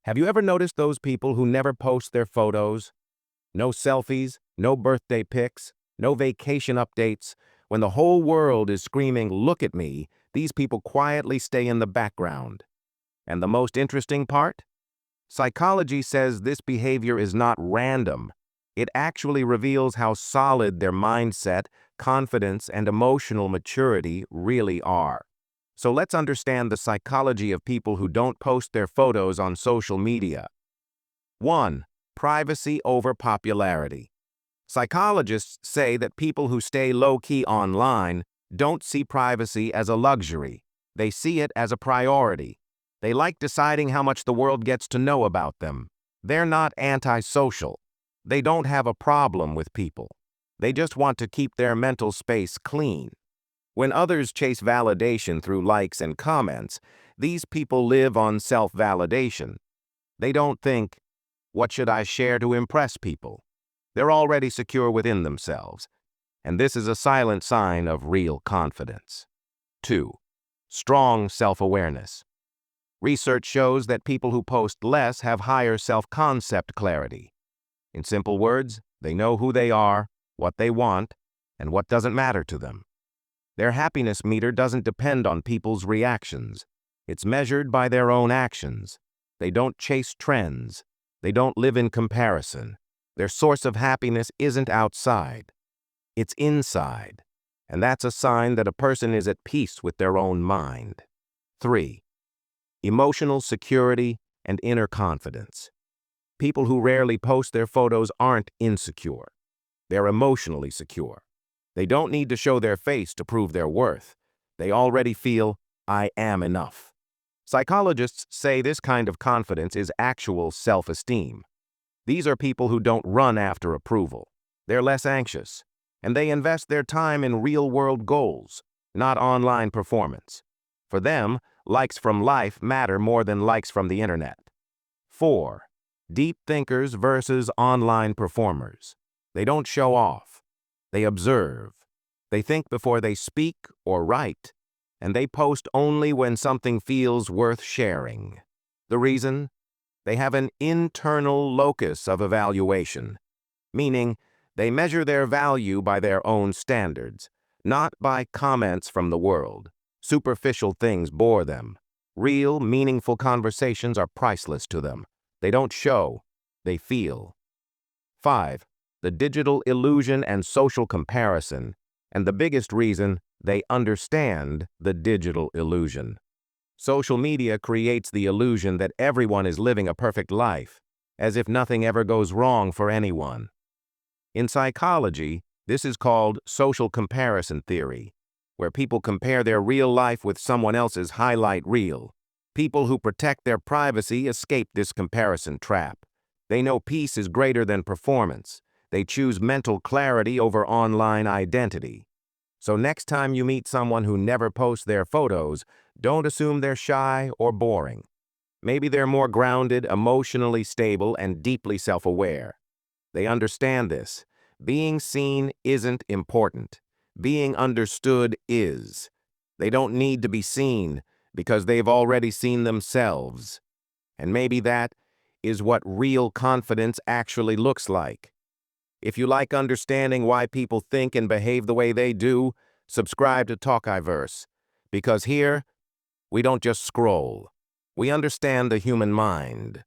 Have you ever noticed those people who never post their photos? No selfies, no birthday pics, no vacation updates. When the whole world is screaming, "Look at me," these people quietly stay in the background. And the most interesting part? Psychology says this behavior is not random. It actually reveals how solid their mindset, confidence, and emotional maturity really are. So let's understand the psychology of people who don't post their photos on social media. 1. Privacy over popularity. Psychologists say that people who stay low-key online don't see privacy as a luxury. They see it as a priority. They like deciding how much the world gets to know about them. They're not antisocial. They don't have a problem with people. They just want to keep their mental space clean. When others chase validation through likes and comments, these people live on self-validation. They don't think, "What should I share to impress people?" They're already secure within themselves, and this is a silent sign of real confidence. 2. Strong self-awareness. Research shows that people who post less have higher self-concept clarity. In simple words, they know who they are, what they want, and what doesn't matter to them. Their happiness meter doesn't depend on people's reactions. It's measured by their own actions. They don't chase trends. They don't live in comparison. Their source of happiness isn't outside. It's inside. And that's a sign that a person is at peace with their own mind. 3. Emotional security and inner confidence. People who rarely post their photos aren't insecure. They're emotionally secure. They don't need to show their face to prove their worth. They already feel, "I am enough." Psychologists say this kind of confidence is actual self-esteem. These are people who don't run after approval. They're less anxious, and they invest their time in real-world goals, not online performance. For them, likes from life matter more than likes from the internet. 4. Deep thinkers versus online performers. They don't show off. They observe. They think before they speak or write, and they post only when something feels worth sharing. The reason? They have an internal locus of evaluation, meaning they measure their value by their own standards, not by comments from the world. Superficial things bore them. Real, meaningful conversations are priceless to them. They don't show, they feel. 5. The digital illusion and social comparison, and the biggest reason, they understand the digital illusion. Social media creates the illusion that everyone is living a perfect life, as if nothing ever goes wrong for anyone. In psychology, this is called social comparison theory, where people compare their real life with someone else's highlight reel. People who protect their privacy escape this comparison trap. They know peace is greater than performance. They choose mental clarity over online identity. So next time you meet someone who never posts their photos, don't assume they're shy or boring. Maybe they're more grounded, emotionally stable, and deeply self-aware. They understand this. Being seen isn't important. Being understood is. They don't need to be seen because they've already seen themselves. And maybe that is what real confidence actually looks like. If you like understanding why people think and behave the way they do, subscribe to Talkiverse, because here, we don't just scroll. We understand the human mind.